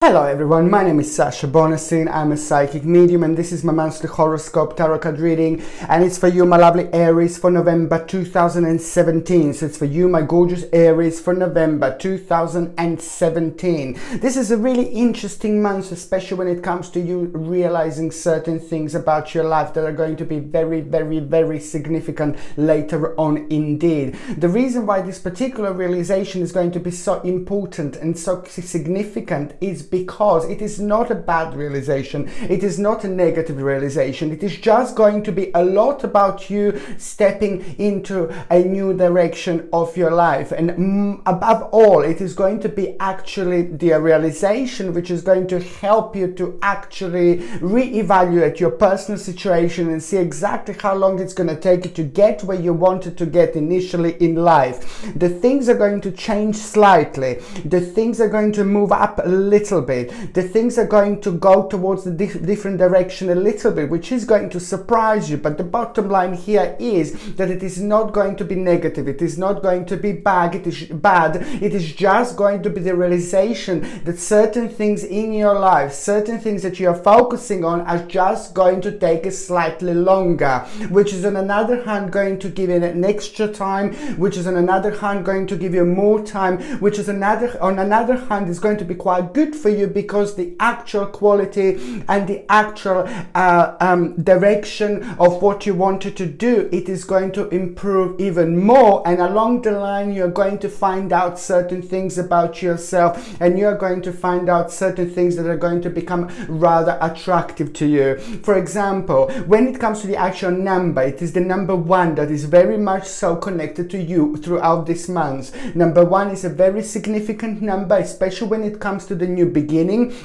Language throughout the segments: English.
Hello everyone, my name is Sasha Bonasin. I'm a psychic medium and this is my monthly horoscope tarot card reading, and it's for you, my lovely Aries, for November 2017. So it's for you, my gorgeous Aries, for November 2017. This is a really interesting month, especially when it comes to you realizing certain things about your life that are going to be very significant later on indeed. The reason why this particular realization is going to be so important and so significant is because it is not a bad realization, it is not a negative realization, it is just going to be a lot about you stepping into a new direction of your life, and above all it is going to be actually the realization which is going to help you to actually reevaluate your personal situation and see exactly how long it's going to take you to get where you wanted to get initially in life. The things are going to change slightly, the things are going to move up a little bit, the things are going to go towards the different direction a little bit, which is going to surprise you. But the bottom line here is that it is not going to be negative, it is not going to be bad, it is just going to be the realization that certain things in your life, certain things that you are focusing on, are just going to take a slightly longer, which is on another hand going to give you an extra time, which is on another hand going to give you more time, which is on another hand is going to be quite good for you, because the actual quality and the actual direction of what you wanted to do, it is going to improve even more, and along the line you're going to find out certain things about yourself, and you're going to find out certain things that are going to become rather attractive to you. For example, when it comes to the actual number, it is the number 1 that is very much so connected to you throughout this month. Number 1 is a very significant number, especially when it comes to the new beginning,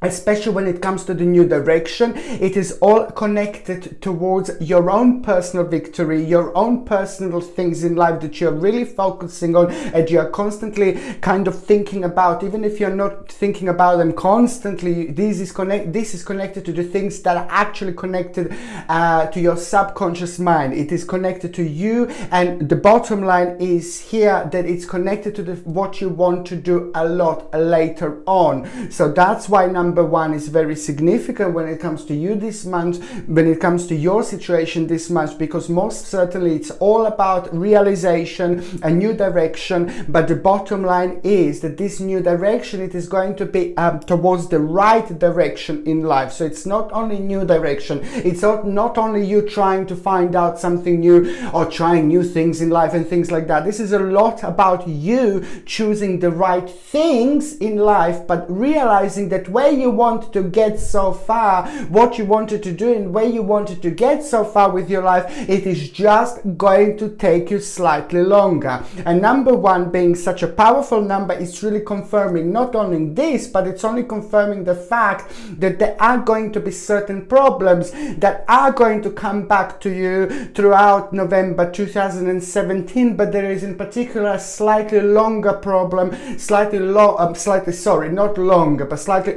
especially when it comes to the new direction. It is all connected towards your own personal victory, your own personal things in life that you're really focusing on and you're constantly kind of thinking about. Even if you're not thinking about them constantly, this is connected to the things that are actually connected to your subconscious mind. It is connected to you, and the bottom line is here that it's connected to what you want to do a lot later on. So that's why number 1 is very significant when it comes to you this month, when it comes to your situation this month, because most certainly it's all about realization, a new direction. But the bottom line is that this new direction, it is going to be towards the right direction in life. So it's not only new direction, it's not only you trying to find out something new or trying new things in life and things like that. This is a lot about you choosing the right things in life, but realizing that where you want to get so far, what you wanted to do and where you wanted to get so far with your life, it is just going to take you slightly longer. And number 1 being such a powerful number is really confirming not only this, but it's only confirming the fact that there are going to be certain problems that are going to come back to you throughout November 2017, but there is in particular a slightly longer problem, slightly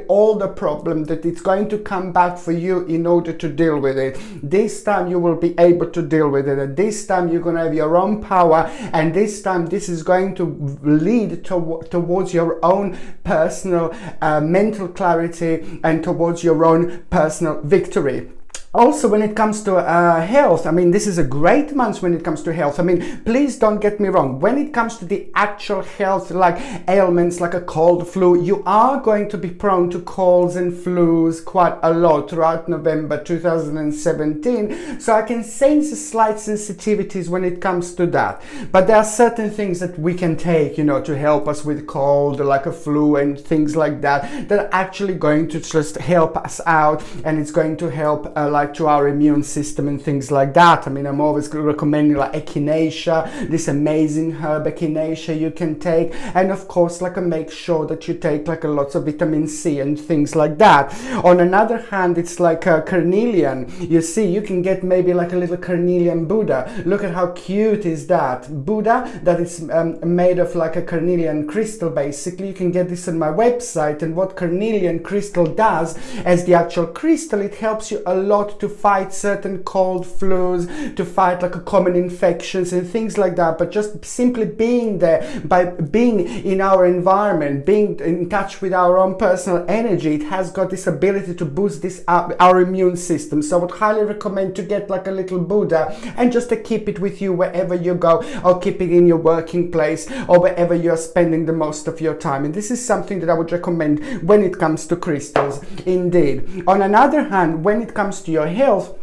older problem that it's going to come back for you in order to deal with it. This time you will be able to deal with it, and this time you're going to have your own power, and this time this is going to lead towards your own personal mental clarity and towards your own personal victory. Also, when it comes to health, I mean, this is a great month when it comes to health. I mean, please don't get me wrong. When it comes to the actual health, like ailments, like a cold, flu, you are going to be prone to colds and flus quite a lot throughout November 2017. So I can sense slight sensitivities when it comes to that. But there are certain things that we can take, you know, to help us with cold, like a flu and things like that, that are actually going to just help us out, and it's going to help like to our immune system and things like that. I mean, I'm always recommending like echinacea, this amazing herb echinacea you can take, and of course like make sure that you take like lots of vitamin C and things like that. On another hand, it's like a carnelian. You see, you can get maybe like a little carnelian Buddha. Look at how cute is that Buddha, that is made of like a carnelian crystal. Basically, you can get this on my website, and what carnelian crystal does as the actual crystal, it helps you a lot lot to fight certain cold, flus, to fight like a common infections and things like that. But just simply being there, by being in our environment, being in touch with our own personal energy, it has got this ability to boost this our immune system. So I would highly recommend to get like a little Buddha and just to keep it with you wherever you go, or keep it in your working place, or wherever you're spending the most of your time. And this is something that I would recommend when it comes to crystals, indeed. On another hand, when it comes to your health,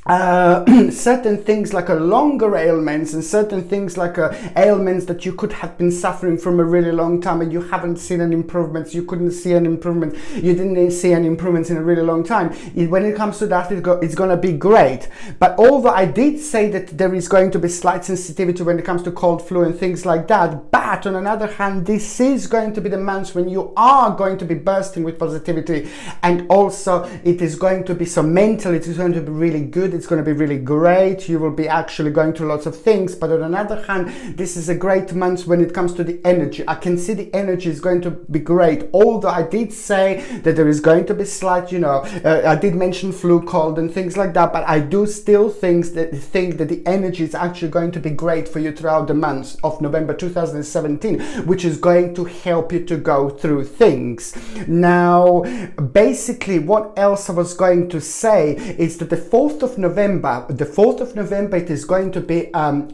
certain things like a longer ailments, and certain things like ailments that you could have been suffering from a really long time and you haven't seen an improvement, you couldn't see an improvement, you didn't see an improvement in a really long time. When it comes to that, it's going to be great. But although I did say that there is going to be slight sensitivity when it comes to cold, flu and things like that, but on another hand, this is going to be the months when you are going to be bursting with positivity, and also it is going to be so mentally, it is going to be really good. It's going to be really great. You will be actually going through lots of things. But on another hand, this is a great month when it comes to the energy. I can see the energy is going to be great. Although I did say that there is going to be slight, you know, I did mention flu, cold and things like that. But I do still think that the energy is actually going to be great for you throughout the month of November 2017, which is going to help you to go through things. Now, basically, what else I was going to say is that the 4th of November, it is going to be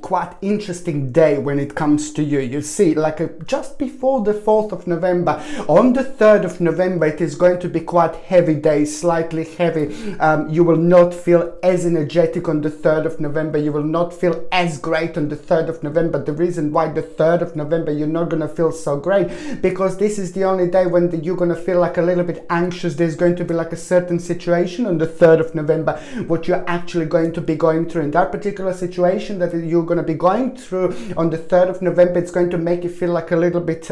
quite interesting day when it comes to you. You see, like just before the 4th of November, on the 3rd of November, it is going to be quite heavy day, slightly heavy. You will not feel as energetic on the 3rd of November. You will not feel as great on the 3rd of November. The reason why the 3rd of November you're not going to feel so great, because this is the only day when you're going to feel like a little bit anxious. There's going to be like a certain situation on the 3rd of November, what you're actually going to be going through in that particular situation that you're going to be going through on the 3rd of November. It's going to make you feel like a little bit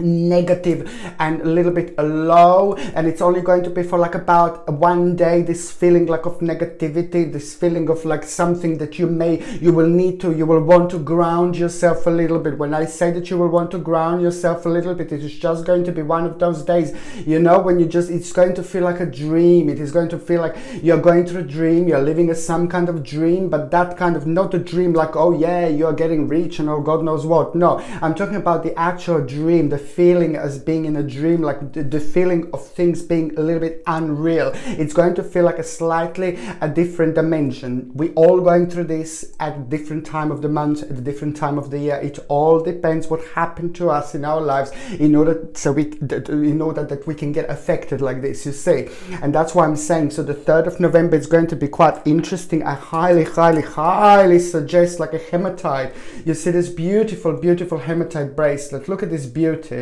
negative and a little bit low, and it's only going to be for like about one day, this feeling like of negativity, this feeling of like something that you will want to ground yourself a little bit. When I say that you will want to ground yourself a little bit, it is just going to be one of those days, you know, when it's going to feel like a dream. It is going to feel like you're going through a dream, you're living some kind of dream, but that kind of, not a dream like, oh yeah, you're getting rich and oh God knows what. No, I'm talking about the actual dream, the feeling as being in a dream, like the feeling of things being a little bit unreal. It's going to feel like a different dimension. We all going through this at a different time of the month, at a different time of the year. It all depends what happened to us in our lives in order that we can get affected like this, you see. And that's why I'm saying, so the 3rd of November is going to be quite interesting. I highly suggest like a hematite. You see this beautiful hematite bracelet. Look at this beauty.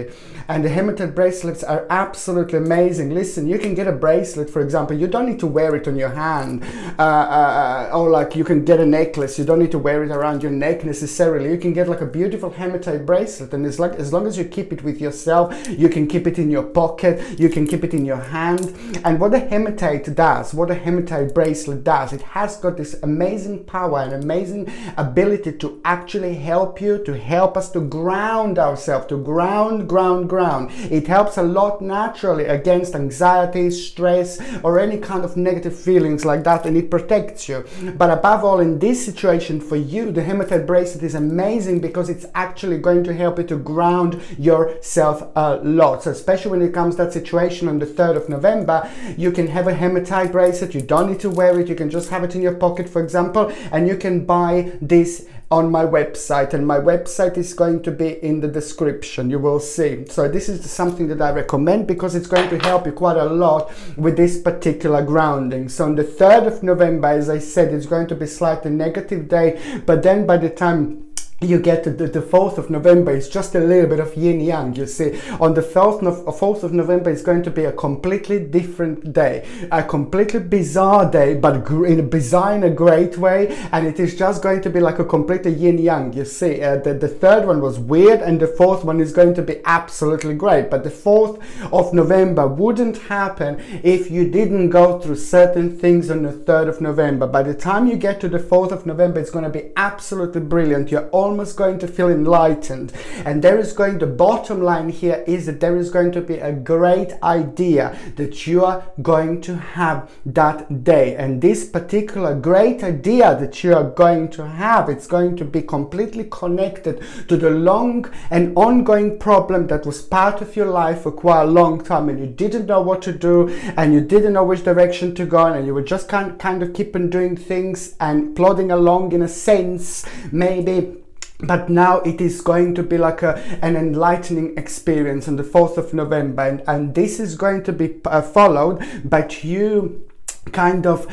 And the hematite bracelets are absolutely amazing. Listen, you can get a bracelet, for example, you don't need to wear it on your hand, or like you can get a necklace, you don't need to wear it around your neck necessarily. You can get like a beautiful hematite bracelet, and it's like, as long as you keep it with yourself, you can keep it in your pocket, you can keep it in your hand. And what a hematite does, what a hematite bracelet does, it has got this amazing power and amazing ability to actually help us to ground ourselves, to ground. It helps a lot naturally against anxiety, stress, or any kind of negative feelings like that, and it protects you. But above all, in this situation for you, the hematite bracelet is amazing because it's actually going to help you to ground yourself a lot. So especially when it comes to that situation on the 3rd of November, you can have a hematite bracelet. You don't need to wear it. You can just have it in your pocket, for example, and you can buy this on my website, and my website is going to be in the description, you will see. So this is something that I recommend because it's going to help you quite a lot with this particular grounding. So on the 3rd of November, as I said, it's going to be slightly negative day, but then by the time you get to the 4th of November, it's just a little bit of yin yang, you see. On the 4th of November is going to be a completely different day, a completely bizarre day, but bizarre in a great way, and it is just going to be like a completely yin yang, you see. The 3rd one was weird, and the 4th one is going to be absolutely great. But the 4th of November wouldn't happen if you didn't go through certain things on the 3rd of November. By the time you get to the 4th of November, it's going to be absolutely brilliant. You're almost going to feel enlightened. And there is going to, bottom line here is that there is going to be a great idea that you are going to have that day. And this particular great idea that you are going to have, it's going to be completely connected to the long and ongoing problem that was part of your life for quite a long time, and you didn't know what to do, and you didn't know which direction to go, and you were just kind of keep on doing things and plodding along in a sense, maybe. But now it is going to be like an enlightening experience on the 4th of November, and this is going to be followed by you kind of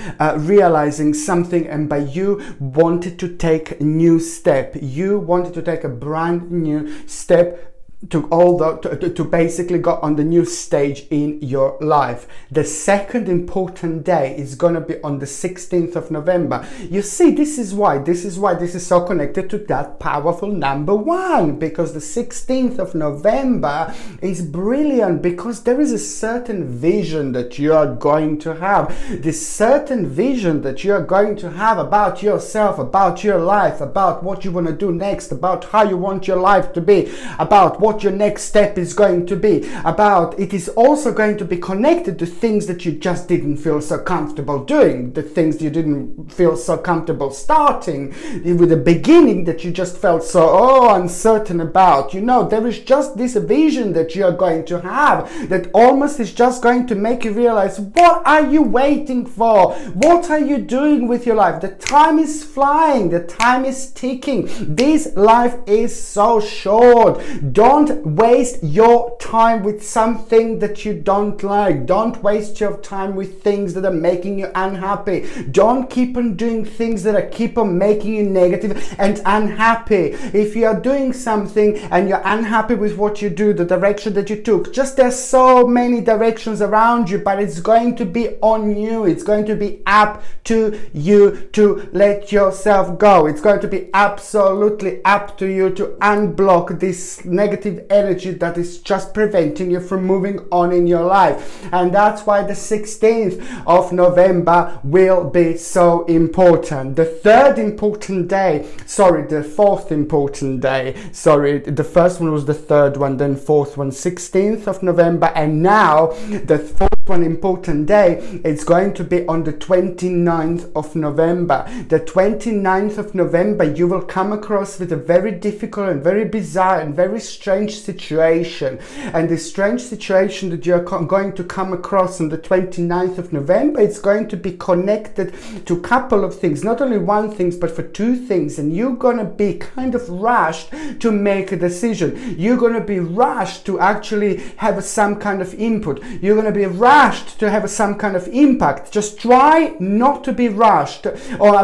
realizing something, and by you wanted to take a new step. You wanted to take a brand new step to basically go on the new stage in your life. The second important day is going to be on the 16th of November. You see, this is why this is so connected to that powerful number 1, because the 16th of November is brilliant, because there is a certain vision that you are going to have, this certain vision that you are going to have about yourself, about your life, about what you want to do next, about how you want your life to be, about what your next step is going to be about. It is also going to be connected to things that you just didn't feel so comfortable doing, the things you didn't feel so comfortable starting, with the beginning that you just felt so uncertain about. You know, there is just this vision that you are going to have that almost is just going to make you realize, what are you waiting for? What are you doing with your life? The time is flying, the time is ticking. This life is so short. Don't waste your time with something that you don't like. Don't waste your time with things that are making you unhappy. Don't keep on doing things that are keep on making you negative and unhappy. If you are doing something and you're unhappy with what you do, the direction that you took, just there's so many directions around you, but it's going to be on you. It's going to be up to you to let yourself go. It's going to be absolutely up to you to unblock this negative energy that is just preventing you from moving on in your life. And that's why the 16th of November will be so important. The third important day, sorry, the fourth important day, sorry, the first one was the third one, then fourth one, 16th of November, and now the fourth one important day, it's going to be on the 29th of November. The 29th of November, you will come across with a very difficult and very bizarre and very strange situation. And this strange situation that you're going to come across on the 29th of November, it's going to be connected to a couple of things, not only one thing, but for two things. And you're going to be kind of rushed to make a decision. You're going to be rushed to actually have some kind of input. You're going to be rushed to have some kind of impact. Just try not to be rushed, or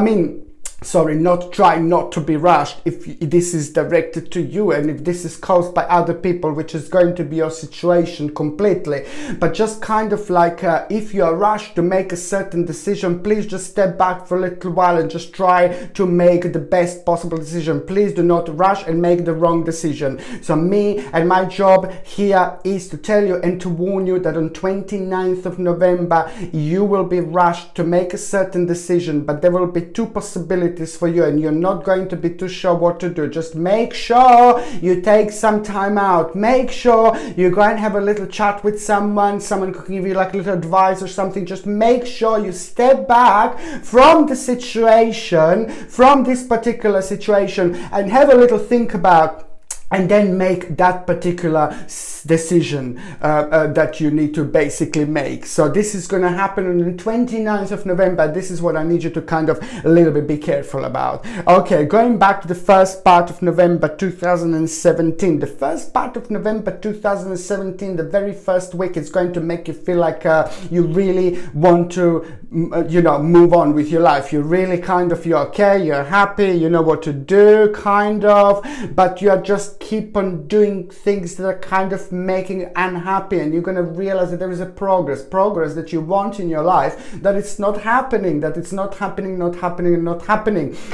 try not to be rushed if this is directed to you and if this is caused by other people, which is going to be your situation completely. But just kind of like if you are rushed to make a certain decision, please just step back for a little while and just try to make the best possible decision. Please do not rush and make the wrong decision. So me and my job here is to tell you and to warn you that on 29th of November you will be rushed to make a certain decision, but there will be two possibilities for you and you're not going to be too sure what to do. Just make sure you take some time out. Make sure you go and have a little chat with someone can give you like a little advice or something. Just make sure you step back from the situation, from this particular situation, and have a little think about, and then make that particular decision that you need to basically make. So this is going to happen on the 29th of November. This is what I need you to kind of a little bit be careful about. Okay, going back to the first part of November 2017. The first part of November 2017, the very first week, is going to make you feel like you really want to, move on with your life. You really you're okay, you're happy, you know what to do, kind of, but you're just just keep on doing things that are kind of making you unhappy, and you're going to realize that there is a progress that you want in your life, that it's not happening,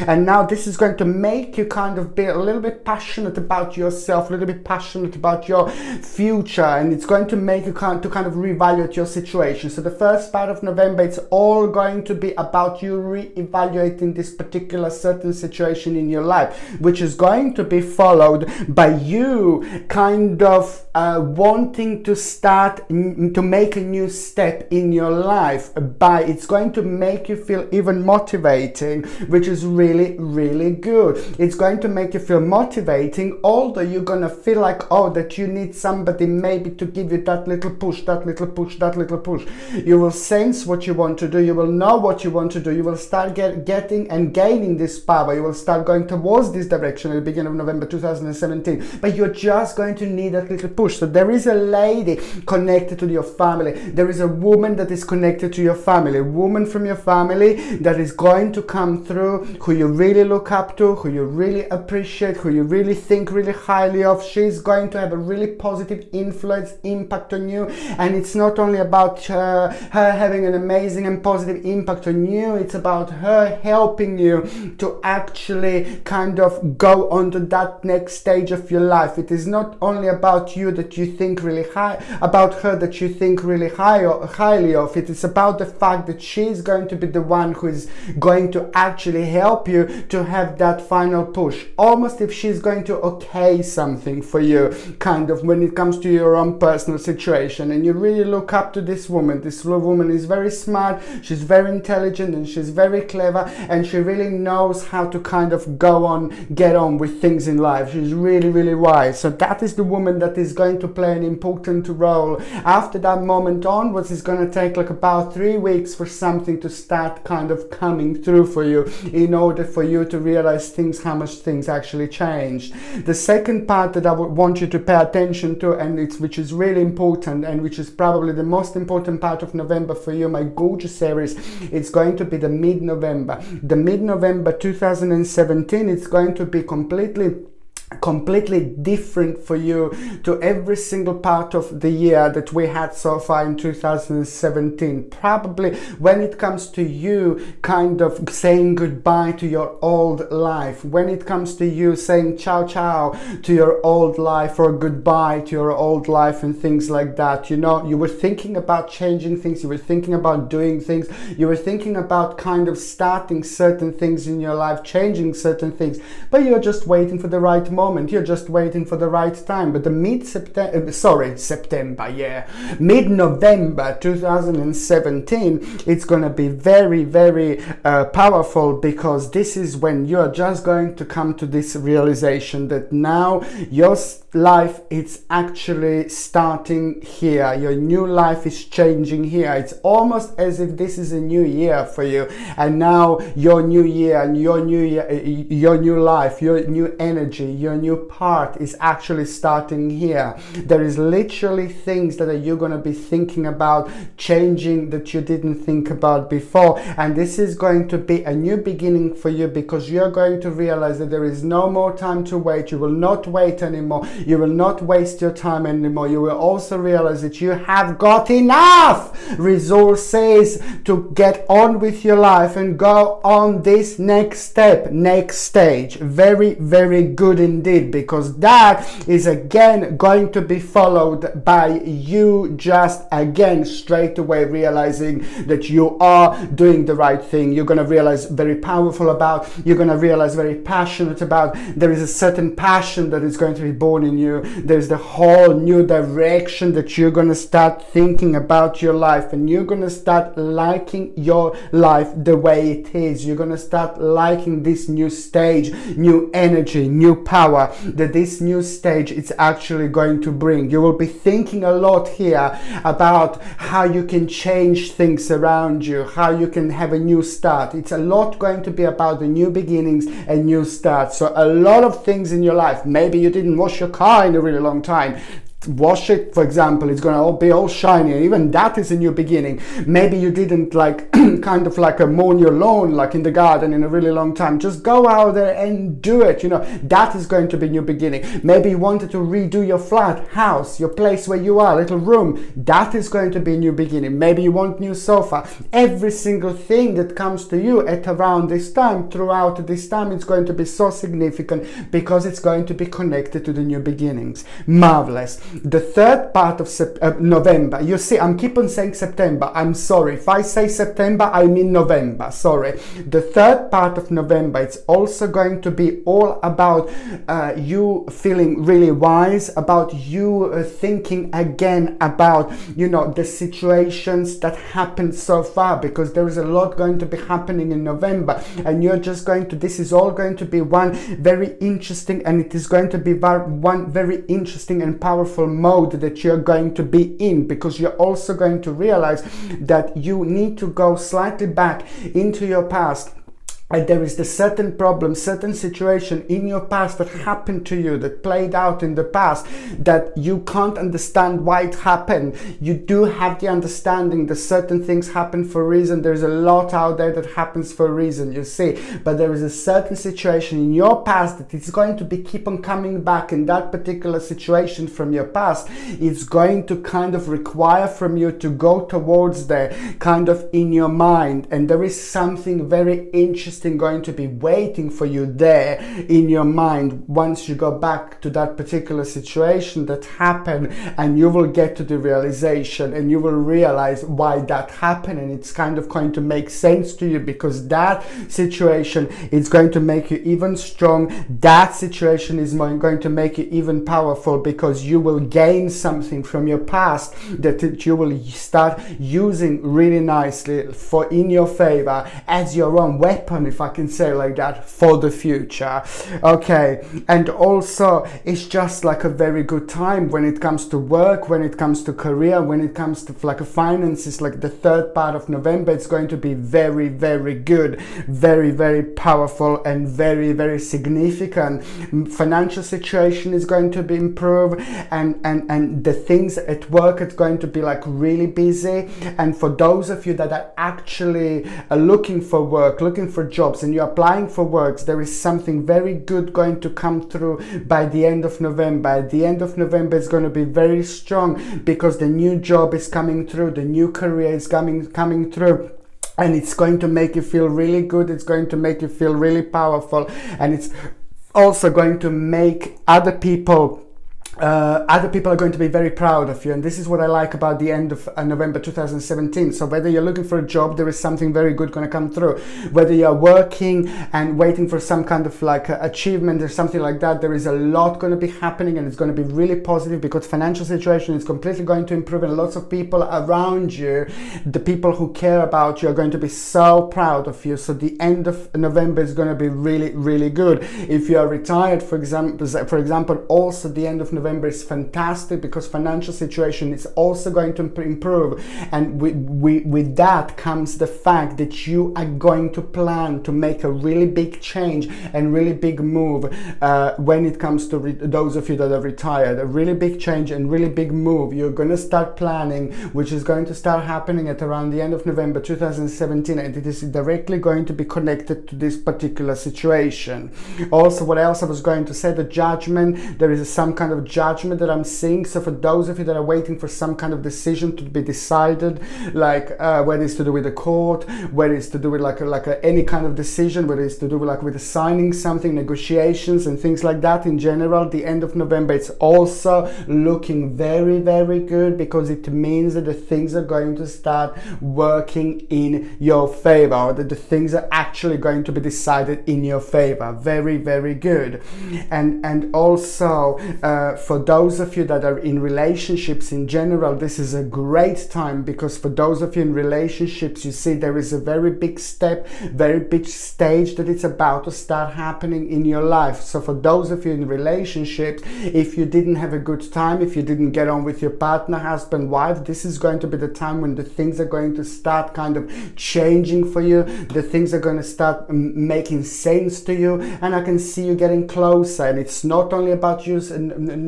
and now this is going to make you kind of be a little bit passionate about yourself, a little bit passionate about your future, and it's going to make you kind of reevaluate your situation. So the first part of November, it's all going to be about you reevaluating this particular certain situation in your life, which is going to be followed by you kind of wanting to start to make a new step in your life. It's going to make you feel even motivating, which is really, really good. It's going to make you feel motivating, although you're going to feel like, oh, that you need somebody maybe to give you that little push. You will sense what you want to do, you will know what you want to do, you will start getting and gaining this power, you will start going towards this direction at the beginning of November 2017, but you're just going to need that little push. So there is a lady connected to your family, there is a woman that is connected to your family, a woman from your family that is going to come through, who you really look up to, who you really appreciate, who you really think really highly of. She's going to have a really positive influence, impact on you, and it's not only about her having an amazing and positive impact on you, it's about her helping you to actually kind of go on to that next stage of your life. It is not only about you that you think really high, about her that you think really highly of. It is about the fact that she's going to be the one who is going to actually help you to have that final push, almost if she's going to okay something for you, kind of when it comes to your own personal situation. And you really look up to this woman. This woman is very smart, she's very intelligent, and she's very clever, and she really knows how to kind of get on with things in life. She's really, really wise. So that is the woman that is going to play an important role. After that moment onwards, it's going to take like about 3 weeks for something to start kind of coming through for you, in order for you to realize how much things actually changed. The second part that I would want you to pay attention to, and which is really important, and which is probably the most important part of November for you, my gorgeous Aries, it's going to be the mid-November. The mid-November 2017, it's going to be completely different for you to every single part of the year that we had so far in 2017. Probably when it comes to you kind of saying goodbye to your old life, when it comes to you saying ciao to your old life, or goodbye to your old life and things like that. You know, you were thinking about changing things, you were thinking about doing things, you were thinking about kind of starting certain things in your life, changing certain things, but you're just waiting for the right moment, you're just waiting for the right time. But the mid-November 2017, it's gonna be very, very powerful, because this is when you're just going to come to this realization that now your life, it's actually starting here, your new life is changing here. It's almost as if this is a new year for you, and now your new year and your new life, your new energy, your new part is actually starting here. There is literally things that you're going to be thinking about changing that you didn't think about before, and this is going to be a new beginning for you, because you're going to realize that there is no more time to wait. You will not wait anymore, you will not waste your time anymore. You will also realize that you have got enough resources to get on with your life and go on this next step, next stage. Very, very good indeed, because that is again going to be followed by you just again straight away realizing that you are doing the right thing. You're going to realize very powerful about, you're going to realize very passionate about. There is a certain passion that is going to be born in you. There's the whole new direction that you're going to start thinking about your life, and you're going to start liking your life the way it is. You're going to start liking this new stage, new energy, new power that this new stage is actually going to bring. You will be thinking a lot here about how you can change things around you, how you can have a new start. It's a lot going to be about the new beginnings and new starts. So a lot of things in your life, maybe you didn't wash your car in a really long time, wash it, for example, it's gonna all be all shiny, and even that is a new beginning. Maybe you didn't like kind of like mow your lawn like in the garden in a really long time. Just go out there and do it, you know. That is going to be a new beginning. Maybe you wanted to redo your flat, house, your place where you are, little room. That is going to be a new beginning. Maybe you want new sofa. Every single thing that comes to you at around this time, throughout this time, it's going to be so significant because it's going to be connected to the new beginnings. Marvelous. The third part of November, you see, I'm keep on saying September. I'm sorry. If I say September, I mean November. Sorry. The third part of November, it's also going to be all about you feeling really wise, about you thinking again about, you know, the situations that happened so far, because there is a lot going to be happening in November, and you're just going to, this is all going to be one very interesting, and it is going to be one very interesting and powerful mode that you're going to be in, because you're also going to realize that you need to go slightly back into your past. And there is the certain problem, certain situation in your past that happened to you, that played out in the past, that you can't understand why it happened. You do have the understanding that certain things happen for a reason. There's a lot out there that happens for a reason, you see. But there is a certain situation in your past that is going to be keep on coming back, and that particular situation from your past is going to kind of require from you to go towards there, kind of in your mind. And there is something very interesting going to be waiting for you there in your mind once you go back to that particular situation that happened, and you will get to the realization and you will realize why that happened, and it's kind of going to make sense to you, because that situation is going to make you even strong. That situation is going to make you even powerful, because you will gain something from your past that you will start using really nicely for in your favor as your own weapon, if I can say like that, for the future. Okay, and also it's just like a very good time when it comes to work, when it comes to career, when it comes to like finances. Like the third part of November, it's going to be very, very good, very, very powerful, and very, very significant. Financial situation is going to be improved, and the things at work, it's going to be like really busy. And for those of you that are actually looking for work, looking for jobs, and you're applying for works, there is something very good going to come through by the end of November. At the end of November, it's going to be very strong, because the new job is coming through, the new career is coming through. And it's going to make you feel really good. It's going to make you feel really powerful. And it's also going to make other people are going to be very proud of you. And this is what I like about the end of November 2017. So whether you're looking for a job, there is something very good going to come through. Whether you're working and waiting for some kind of like achievement or something like that, there is a lot going to be happening, and it's going to be really positive, because financial situation is completely going to improve, and lots of people around you, the people who care about you, are going to be so proud of you. So the end of November is going to be really, really good. If you are retired, for example, also the end of November is fantastic, because financial situation is also going to improve, and with that comes the fact that you are going to plan to make a really big change and really big move when it comes to those of you that are retired. A really big change and really big move you're going to start planning, which is going to start happening at around the end of November 2017, and it is directly going to be connected to this particular situation. Also, what else I was going to say, the judgment, there is some kind of judgment that I'm seeing. So for those of you that are waiting for some kind of decision to be decided, like whether it's to do with the court, whether it's to do with any kind of decision, whether it's to do with with signing something, negotiations and things like that in general, the end of November, it's also looking very, very good, because it means that the things are going to start working in your favor, or that the things are actually going to be decided in your favor. Very, very good. And also for those of you that are in relationships in general, this is a great time, because for those of you in relationships, you see there is a very big step, very big stage that it's about to start happening in your life. So for those of you in relationships, if you didn't have a good time, if you didn't get on with your partner, husband, wife, this is going to be the time when the things are going to start kind of changing for you. The things are going to start making sense to you, and I can see you getting closer. And it's not only about you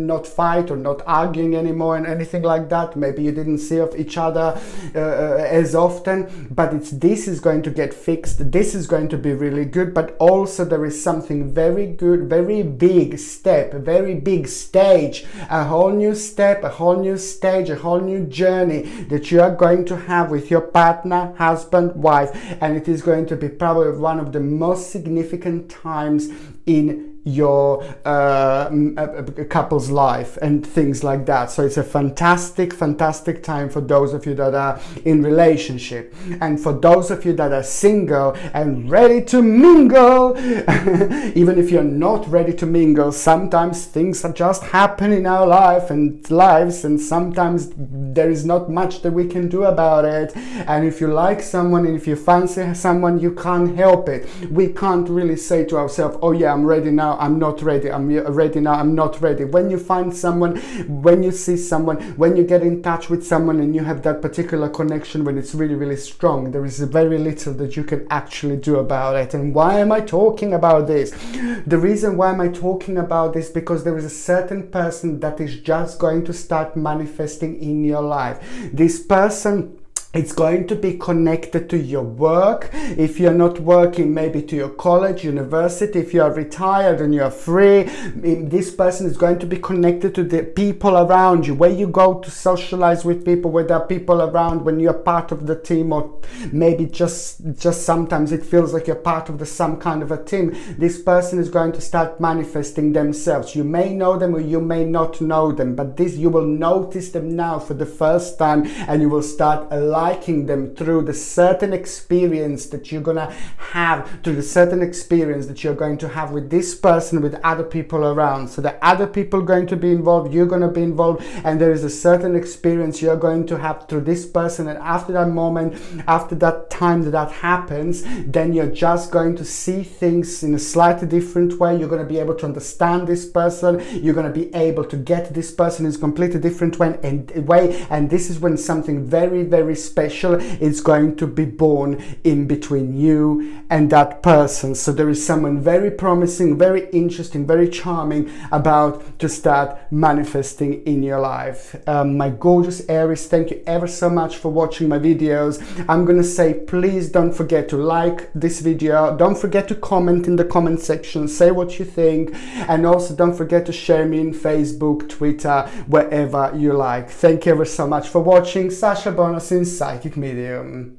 not fight or not arguing anymore and anything like that. Maybe you didn't see of each other as often, but this is going to get fixed. This is going to be really good, but also there is something very good, very big step, a very big stage, a whole new step, a whole new stage, a whole new journey that you are going to have with your partner, husband, wife, and it is going to be probably one of the most significant times in your couple's life and things like that. So it's a fantastic time for those of you that are in relationship, and for those of you that are single and ready to mingle. Even if you're not ready to mingle, sometimes things are just happen in our lives, and sometimes there is not much that we can do about it. And if you like someone and if you fancy someone, you can't help it. We can't really say to ourselves, oh yeah, I'm ready now, I'm not ready, I'm ready now, I'm not ready. When you find someone, when you see someone, when you get in touch with someone and you have that particular connection, when it's really strong, there is very little that you can actually do about it. And why am I talking about this? The reason why am I talking about this, because there is a certain person that is just going to start manifesting in your life. This person, it's going to be connected to your work. If you're not working, maybe to your college, university. If you are retired and you're free, this person is going to be connected to the people around you, where you go to socialize with people, where there are people around, when you're part of the team, or maybe just sometimes it feels like you're part of some kind of a team. This person is going to start manifesting themselves. You may know them or you may not know them, but you will notice them now for the first time, and you will start liking them through the certain experience that you're gonna have, through the certain experience that you're going to have with this person, with other people around. So the other people are going to be involved, you're going to be involved, and there is a certain experience you're going to have through this person. And after that moment, after that time that happens, then you're just going to see things in a slightly different way. You're going to be able to understand this person, you're going to be able to get this person in a completely different way, and this is when something very special is going to be born in between you and that person. So there is someone very promising, very interesting, very charming about to start manifesting in your life. My gorgeous Aries, thank you ever so much for watching my videos. I'm gonna say, please don't forget to like this video, don't forget to comment in the comment section, say what you think, and also don't forget to share me in Facebook, Twitter, wherever you like. Thank you ever so much for watching. Sasha Bonasin, Psychic Medium.